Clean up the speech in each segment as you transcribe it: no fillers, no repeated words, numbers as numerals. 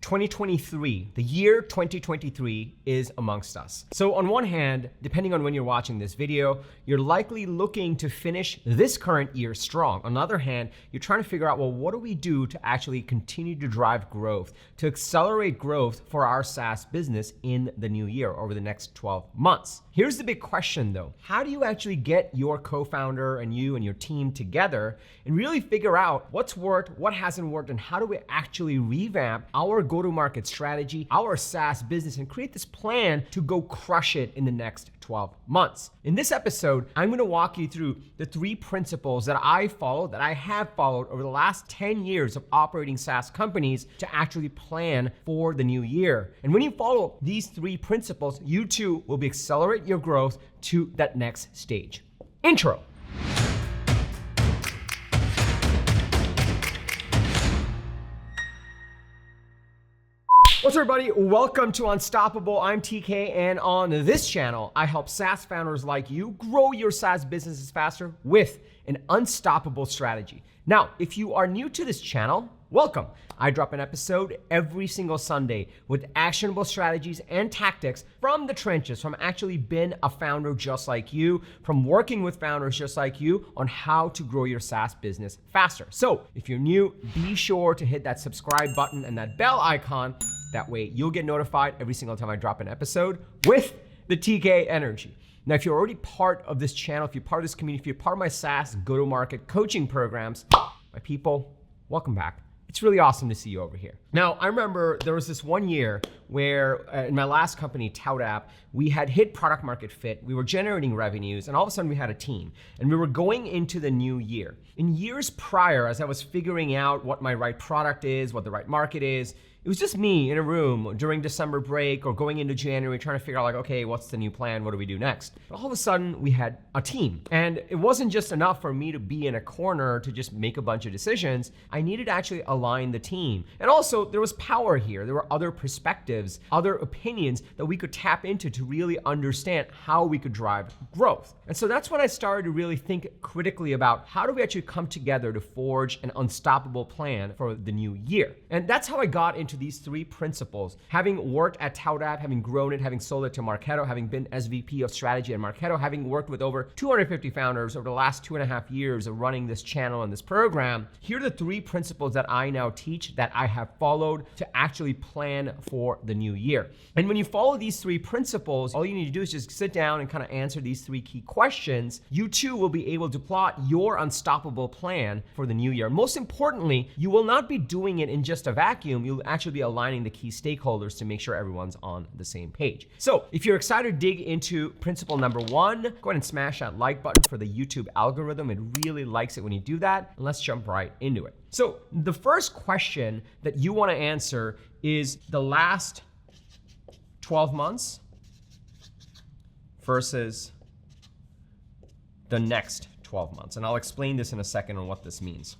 2023, the year 2023 is amongst us. So on one hand, depending on when you're watching this video, you're likely looking to finish this current year strong. On the other hand, you're trying to figure out, well, what do we do to actually continue to drive growth, to accelerate growth for our SaaS business in the new year over the next 12 months? Here's the big question though. How do you actually get your co-founder and you and your team together and really figure out what's worked, what hasn't worked, and how do we actually revamp our go-to-market strategy, our SaaS business, and create this plan to go crush it in the next 12 months. In this episode, I'm gonna walk you through the 3 principles that I follow, that I have followed over the last 10 years of operating SaaS companies to actually plan for the new year. And when you follow these 3 principles, you too will be accelerate your growth to that next stage. Intro. What's up, everybody? Welcome to Unstoppable. I'm TK, and on this channel, I help SaaS founders like you grow your SaaS businesses faster with an unstoppable strategy. Now, if you are new to this channel, welcome. I drop an episode every single Sunday with actionable strategies and tactics from the trenches, from actually being a founder just like you, from working with founders just like you on how to grow your SaaS business faster. So if you're new, be sure to hit that subscribe button and that bell icon. That way you'll get notified every single time I drop an episode with the TK energy. Now, if you're already part of this channel, if you're part of this community, if you're part of my SaaS go-to-market coaching programs, my people, welcome back. It's really awesome to see you over here. Now, I remember there was this one year where in my last company, ToutApp, we had hit product market fit, we were generating revenues, and all of a sudden we had a team, and we were going into the new year. In years prior, as I was figuring out what my right product is, what the right market is, it was just me in a room during December break or going into January trying to figure out like, okay, what's the new plan? What do we do next? But all of a sudden we had a team, and it wasn't just enough for me to be in a corner to just make a bunch of decisions. I needed to actually align the team. And also there was power here. There were other perspectives, other opinions that we could tap into to really understand how we could drive growth. And so that's when I started to really think critically about how do we actually come together to forge an unstoppable plan for the new year. And that's how I got into these 3 principles. Having worked at ToutApp, having grown it, having sold it to Marketo, having been SVP of strategy at Marketo, having worked with over 250 founders over the last 2.5 years of running this channel and this program, here are the 3 principles that I now teach that I have followed to actually plan for the new year. And when you follow these 3 principles, all you need to do is just sit down and kind of answer these 3 key questions. You too will be able to plot your unstoppable plan for the new year. Most importantly, you will not be doing it in just a vacuum. You'll actually be aligning the key stakeholders to make sure everyone's on the same page. So if you're excited to dig into principle number 1, go ahead and smash that like button for the YouTube algorithm. It really likes it when you do that. And let's jump right into it. So the first question that you want to answer is the last 12 months versus the next 12 months. And I'll explain this in a second on what this means.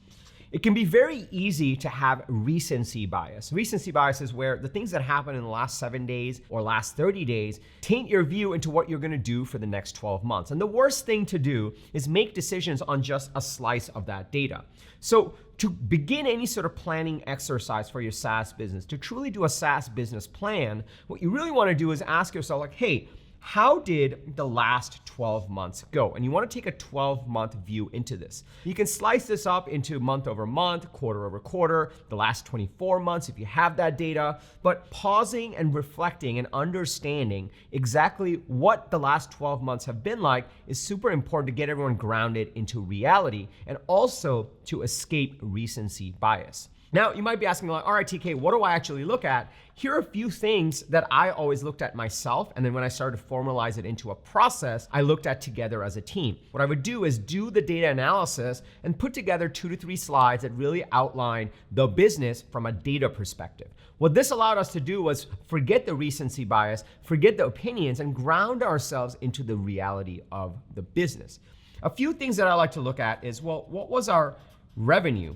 It can be very easy to have recency bias. Recency bias is where the things that happen in the last 7 days or last 30 days taint your view into what you're gonna do for the next 12 months. And the worst thing to do is make decisions on just a slice of that data. So to begin any sort of planning exercise for your SaaS business, to truly do a SaaS business plan, what you really wanna do is ask yourself like, hey, how did the last 12 months go? And you want to take a 12-month view into this. You can slice this up into month over month, quarter over quarter, the last 24 months if you have that data, but pausing and reflecting and understanding exactly what the last 12 months have been like is super important to get everyone grounded into reality and also to escape recency bias. Now, you might be asking like, all right, TK, what do I actually look at? Here are a few things that I always looked at myself, and then when I started to formalize it into a process, I looked at together as a team. What I would do is do the data analysis and put together 2 to 3 slides that really outline the business from a data perspective. What this allowed us to do was forget the recency bias, forget the opinions, and ground ourselves into the reality of the business. A few things that I like to look at is, well, what was our revenue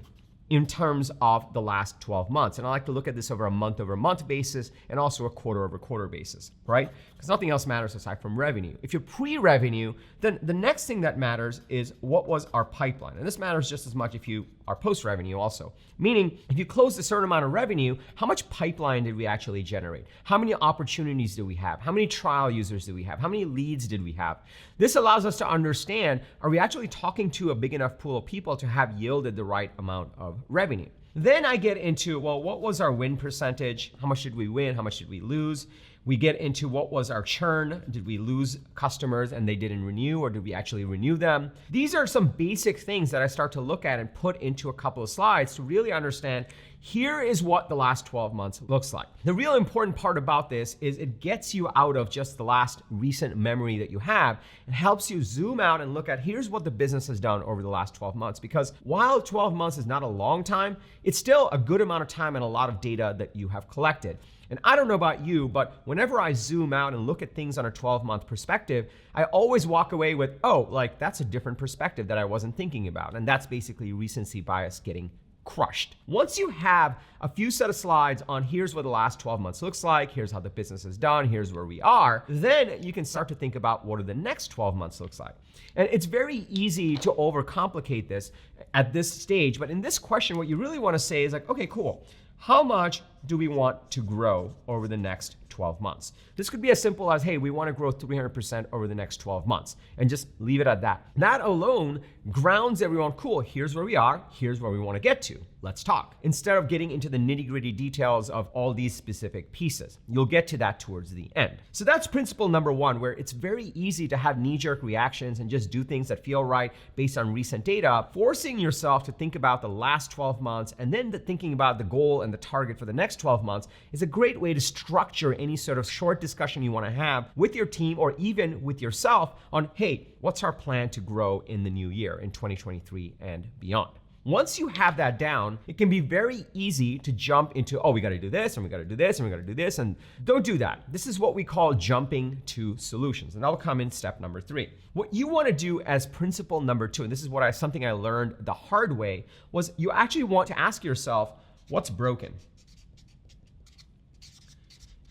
in terms of the last 12 months. And I like to look at this over a month-over-month basis and also a quarter-over-quarter basis, right? Because nothing else matters aside from revenue. If you're pre-revenue, then the next thing that matters is what was our pipeline. And this matters just as much if you our post revenue also. Meaning, if you closed a certain amount of revenue, how much pipeline did we actually generate? How many opportunities do we have? How many trial users do we have? How many leads did we have? This allows us to understand, are we actually talking to a big enough pool of people to have yielded the right amount of revenue? Then I get into, well, what was our win percentage? How much did we win? How much did we lose? We get into what was our churn? Did we lose customers and they didn't renew, or did we actually renew them? These are some basic things that I start to look at and put into a couple of slides to really understand, here is what the last 12 months looks like. The real important part about this is it gets you out of just the last recent memory that you have. It helps you zoom out and look at, here's what the business has done over the last 12 months. Because while 12 months is not a long time, it's still a good amount of time and a lot of data that you have collected. And I don't know about you, but whenever I zoom out and look at things on a 12-month perspective, I always walk away with, oh, like that's a different perspective that I wasn't thinking about. And that's basically recency bias getting crushed. Once you have a few set of slides on here's what the last 12 months looks like, here's how the business is done, here's where we are, then you can start to think about what do the next 12 months looks like. And it's very easy to overcomplicate this at this stage, but in this question, what you really want to say is like, okay, cool. How much do we want to grow over the next 12 months? This could be as simple as, hey, we want to grow 300% over the next 12 months, and just leave it at that. That alone grounds everyone, cool, here's where we are, here's where we want to get to. Let's talk. Instead of getting into the nitty-gritty details of all these specific pieces. You'll get to that towards the end. So that's principle number one, where it's very easy to have knee-jerk reactions and just do things that feel right based on recent data. Forcing yourself to think about the last 12 months and then thinking about the goal and the target for the next 12 months is a great way to structure any sort of short discussion you want to have with your team or even with yourself on, hey, what's our plan to grow in the new year in 2023 and beyond? Once you have that down, it can be very easy to jump into, oh, we got to do this and we got to do this and we got to do this, and don't do that. This is what we call jumping to solutions, and that'll come in step number 3. What you want to do as principle number 2, and this is something I learned the hard way, was you actually want to ask yourself, what's broken?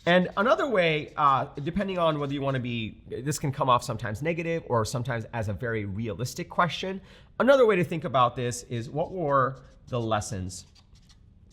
And another way, depending on whether you want to be, this can come off sometimes negative or sometimes as a very realistic question. Another way to think about this is, what were the lessons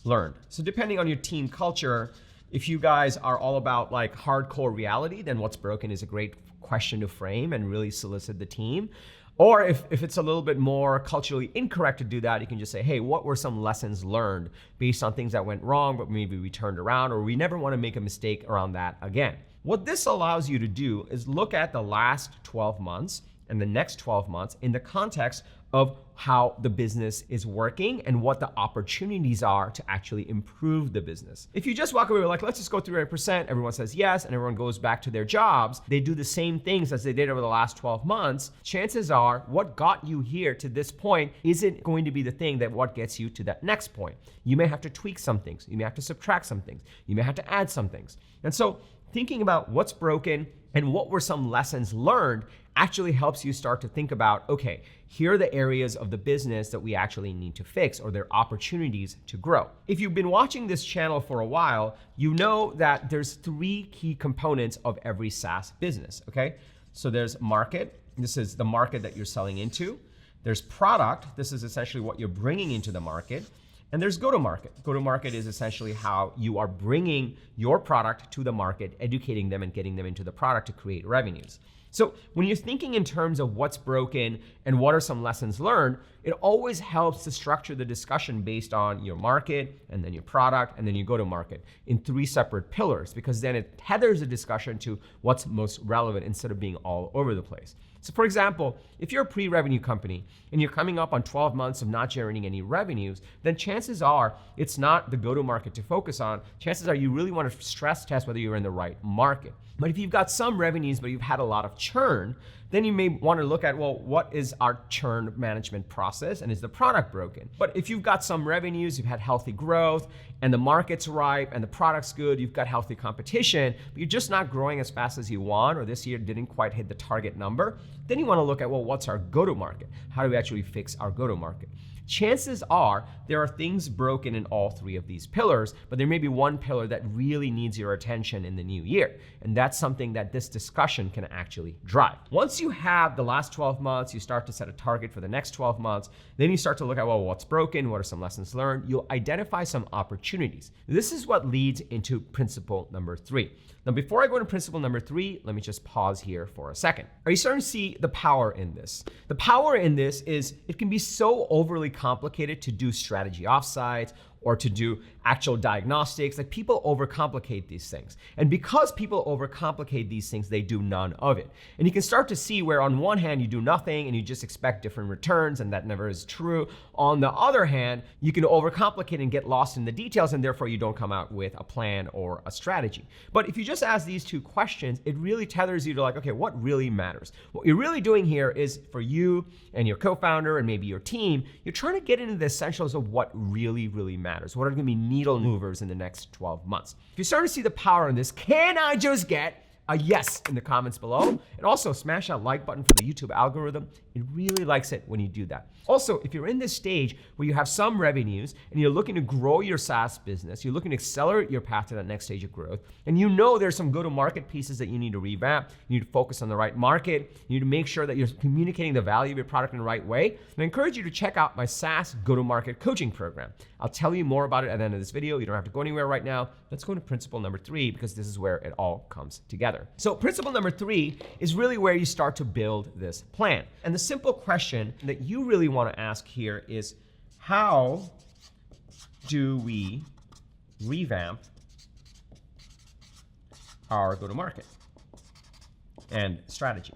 learned? So depending on your team culture, if you guys are all about like hardcore reality, then what's broken is a great question to frame and really solicit the team. Or if it's a little bit more culturally incorrect to do that, you can just say, hey, what were some lessons learned based on things that went wrong, but maybe we turned around, or we never want to make a mistake around that again. What this allows you to do is look at the last 12 months and the next 12 months in the context of how the business is working and what the opportunities are to actually improve the business. If you just walk away with like, let's just go 300%, everyone says yes, and everyone goes back to their jobs, they do the same things as they did over the last 12 months, chances are what got you here to this point isn't going to be the thing that what gets you to that next point. You may have to tweak some things, you may have to subtract some things, you may have to add some things. And so thinking about what's broken and what were some lessons learned actually helps you start to think about, okay, here are the areas of the business that we actually need to fix, or there are opportunities to grow. If you've been watching this channel for a while, you know that there's 3 key components of every SaaS business, okay? So there's market, this is the market that you're selling into. There's product, this is essentially what you're bringing into the market. And there's go-to-market. Go-to-market is essentially how you are bringing your product to the market, educating them and getting them into the product to create revenues. So when you're thinking in terms of what's broken and what are some lessons learned, it always helps to structure the discussion based on your market and then your product and then your go-to-market in 3 separate pillars, because then it tethers the discussion to what's most relevant instead of being all over the place. So for example, if you're a pre-revenue company and you're coming up on 12 months of not generating any revenues, then chances are it's not the go-to-market to focus on. Chances are you really want to stress test whether you're in the right market. But if you've got some revenues, but you've had a lot of churn, then you may want to look at, well, what is our churn management process and is the product broken? But if you've got some revenues, you've had healthy growth and the market's ripe and the product's good, you've got healthy competition, but you're just not growing as fast as you want, or this year didn't quite hit the target number, then you want to look at, well, what's our go-to-market? How do we actually fix our go-to-market? chances are there are things broken in all three of these pillars, but there may be one pillar that really needs your attention in the new year. And that's something that this discussion can actually drive. Once you have the last 12 months, you start to set a target for the next 12 months, then you start to look at, well, what's broken? What are some lessons learned? You'll identify some opportunities. This is what leads into principle number 3. Now, before I go into principle number 3, let me just pause here for a second. Are you starting to see the power in this? The power in this is it can be so overly complicated to do strategy offsites or to do actual diagnostics. Like, people overcomplicate these things. And because people overcomplicate these things, they do none of it. And you can start to see where on one hand you do nothing and you just expect different returns, and that never is true. On the other hand, you can overcomplicate and get lost in the details, and therefore you don't come out with a plan or a strategy. But if you just ask these two questions, it really tethers you to like, okay, what really matters? What you're really doing here is for you and your co-founder and maybe your team, you're trying to get into the essentials of what really, really matters. What are gonna be needle movers in the next 12 months? If you start to see the power in this, can I just get a yes in the comments below? And also smash that like button for the YouTube algorithm. It really likes it when you do that. Also, if you're in this stage where you have some revenues and you're looking to grow your SaaS business, you're looking to accelerate your path to that next stage of growth, and you know there's some go-to-market pieces that you need to revamp, you need to focus on the right market, you need to make sure that you're communicating the value of your product in the right way, I encourage you to check out my SaaS go-to-market coaching program. I'll tell you more about it at the end of this video. You don't have to go anywhere right now. Let's go to principle number 3, because this is where it all comes together. So principle number 3 is really where you start to build this plan. And the simple question that you really want to ask here is, how do we revamp our go-to-market and strategy?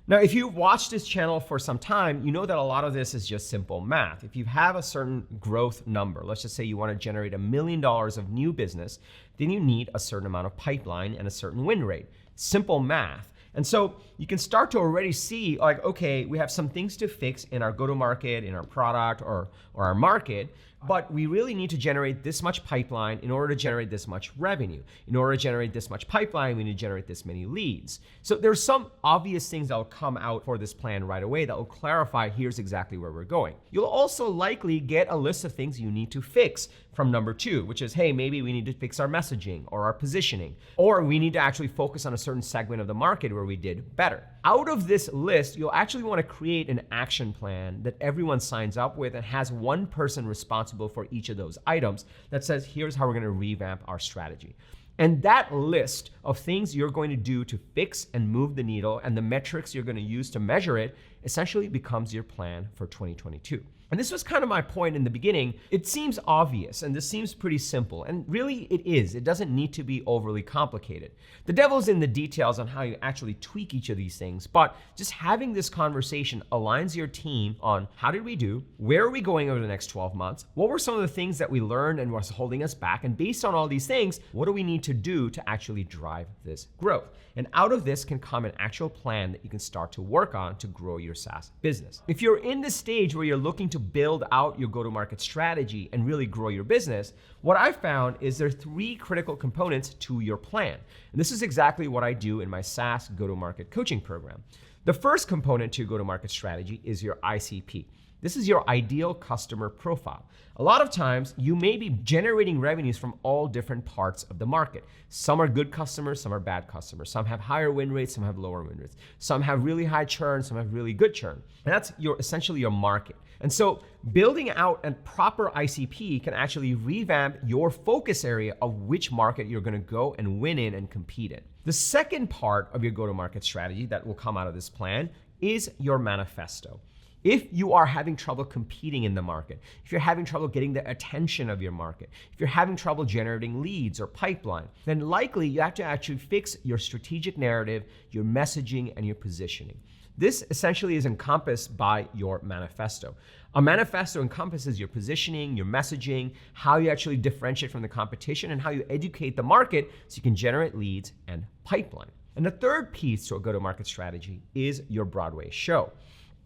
Now, if you've watched this channel for some time, you know that a lot of this is just simple math. If you have a certain growth number, let's just say you want to generate $1 million of new business, then you need a certain amount of pipeline and a certain win rate. Simple math. And so you can start to already see, like, okay, we have some things to fix in our go-to-market, in our product or our market, but we really need to generate this much pipeline in order to generate this much revenue. In order to generate this much pipeline, we need to generate this many leads. So there's some obvious things that will come out for this plan right away that will clarify here's exactly where we're going. You'll also likely get a list of things you need to fix from number 2, which is, hey, maybe we need to fix our messaging or our positioning, or we need to actually focus on a certain segment of the market where we did better. Out of this list, you'll actually want to create an action plan that everyone signs up with and has one person responsible for each of those items that says, here's how we're going to revamp our strategy. And that list of things you're going to do to fix and move the needle and the metrics you're going to use to measure it essentially becomes your plan for 2022. And this was kind of my point in the beginning. It seems obvious and this seems pretty simple, and really it is. It doesn't need to be overly complicated. The devil's in the details on how you actually tweak each of these things, but just having this conversation aligns your team on how did we do, where are we going over the next 12 months, what were some of the things that we learned and was holding us back, and based on all these things, what do we need to do to actually drive this growth? And out of this can come an actual plan that you can start to work on to grow your SaaS business. If you're in this stage where you're looking to build out your go-to-market strategy and really grow your business, what I found is there are 3 critical components to your plan. And this is exactly what I do in my SaaS go-to-market coaching program. The first component to go-to-market strategy is your ICP. This is your ideal customer profile. A lot of times you may be generating revenues from all different parts of the market. Some are good customers, some are bad customers. Some have higher win rates, some have lower win rates. Some have really high churn, some have really good churn. And that's essentially your market. And so building out a proper ICP can actually revamp your focus area of which market you're going to go and win in and compete in. The second part of your go-to-market strategy that will come out of this plan is your manifesto. If you are having trouble competing in the market, if you're having trouble getting the attention of your market, if you're having trouble generating leads or pipeline, then likely you have to actually fix your strategic narrative, your messaging, and your positioning. This essentially is encompassed by your manifesto. A manifesto encompasses your positioning, your messaging, how you actually differentiate from the competition, and how you educate the market so you can generate leads and pipeline. And the third piece to a go-to-market strategy is your Broadway show.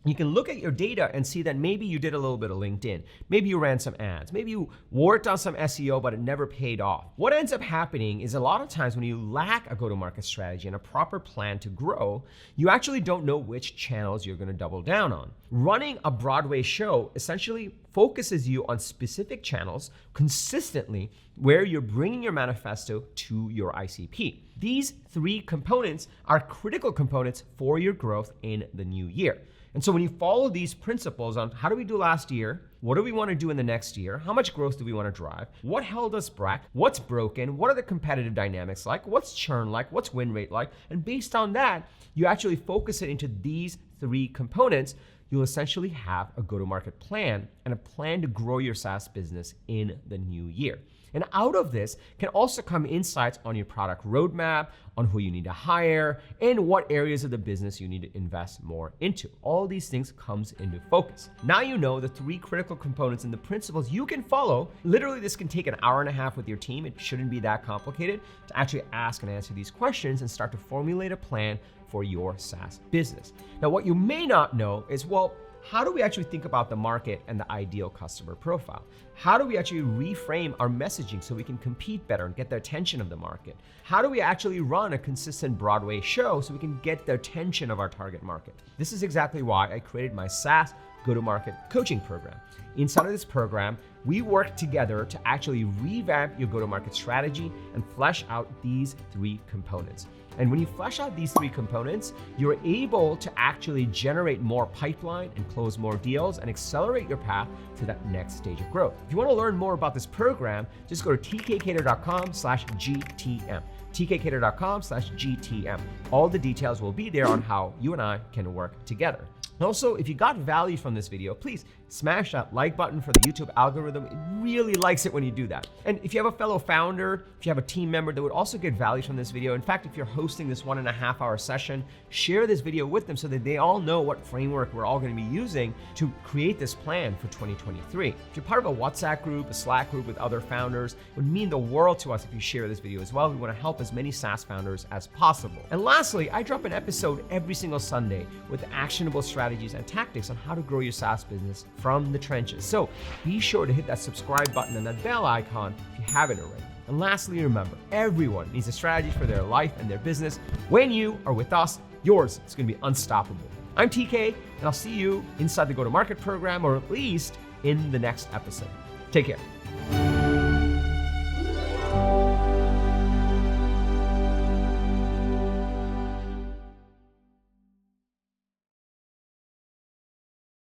You can look at your data and see that maybe you did a little bit of LinkedIn. Maybe you ran some ads. Maybe you worked on some SEO, but it never paid off. What ends up happening is a lot of times when you lack a go-to-market strategy and a proper plan to grow, you actually don't know which channels you're going to double down on. Running a Broadway show essentially focuses you on specific channels consistently where you're bringing your manifesto to your ICP. These 3 components are critical components for your growth in the new year. And so when you follow these principles on how do we do last year, what do we want to do in the next year, how much growth do we want to drive, what held us back, what's broken, what are the competitive dynamics like, what's churn like, what's win rate like, and based on that, you actually focus it into these 3 components, you'll essentially have a go-to-market plan and a plan to grow your SaaS business in the new year. And out of this can also come insights on your product roadmap, on who you need to hire, and what areas of the business you need to invest more into. All these things comes into focus. Now you know the 3 critical components and the principles you can follow. Literally, this can take an hour and a half with your team. It shouldn't be that complicated to actually ask and answer these questions and start to formulate a plan for your SaaS business. Now, what you may not know is, well, how do we actually think about the market and the ideal customer profile? How do we actually reframe our messaging so we can compete better and get the attention of the market? How do we actually run a consistent Broadway show so we can get the attention of our target market? This is exactly why I created my SaaS go-to-market coaching program. Inside of this program, we work together to actually revamp your go-to-market strategy and flesh out these 3 components. And when you flesh out these 3 components, you're able to actually generate more pipeline and close more deals and accelerate your path to that next stage of growth. If you want to learn more about this program, just go to tkcater.com/GTM. tkcater.com/GTM. All the details will be there on how you and I can work together. Also, if you got value from this video, please smash that like button for the YouTube algorithm. It really likes it when you do that. And if you have a fellow founder, if you have a team member that would also get value from this video, in fact, if you're hosting this 1.5 hour session, share this video with them so that they all know what framework we're all going to be using to create this plan for 2023. If you're part of a WhatsApp group, a Slack group with other founders, it would mean the world to us if you share this video as well. We want to help as many SaaS founders as possible. And lastly, I drop an episode every single Sunday with actionable strategies and tactics on how to grow your SaaS business from the trenches. So be sure to hit that subscribe button and that bell icon if you haven't already. And lastly, remember, everyone needs a strategy for their life and their business. When you are with us, yours is going to be unstoppable. I'm TK, and I'll see you inside the Go-to-Market program, or at least in the next episode. Take care.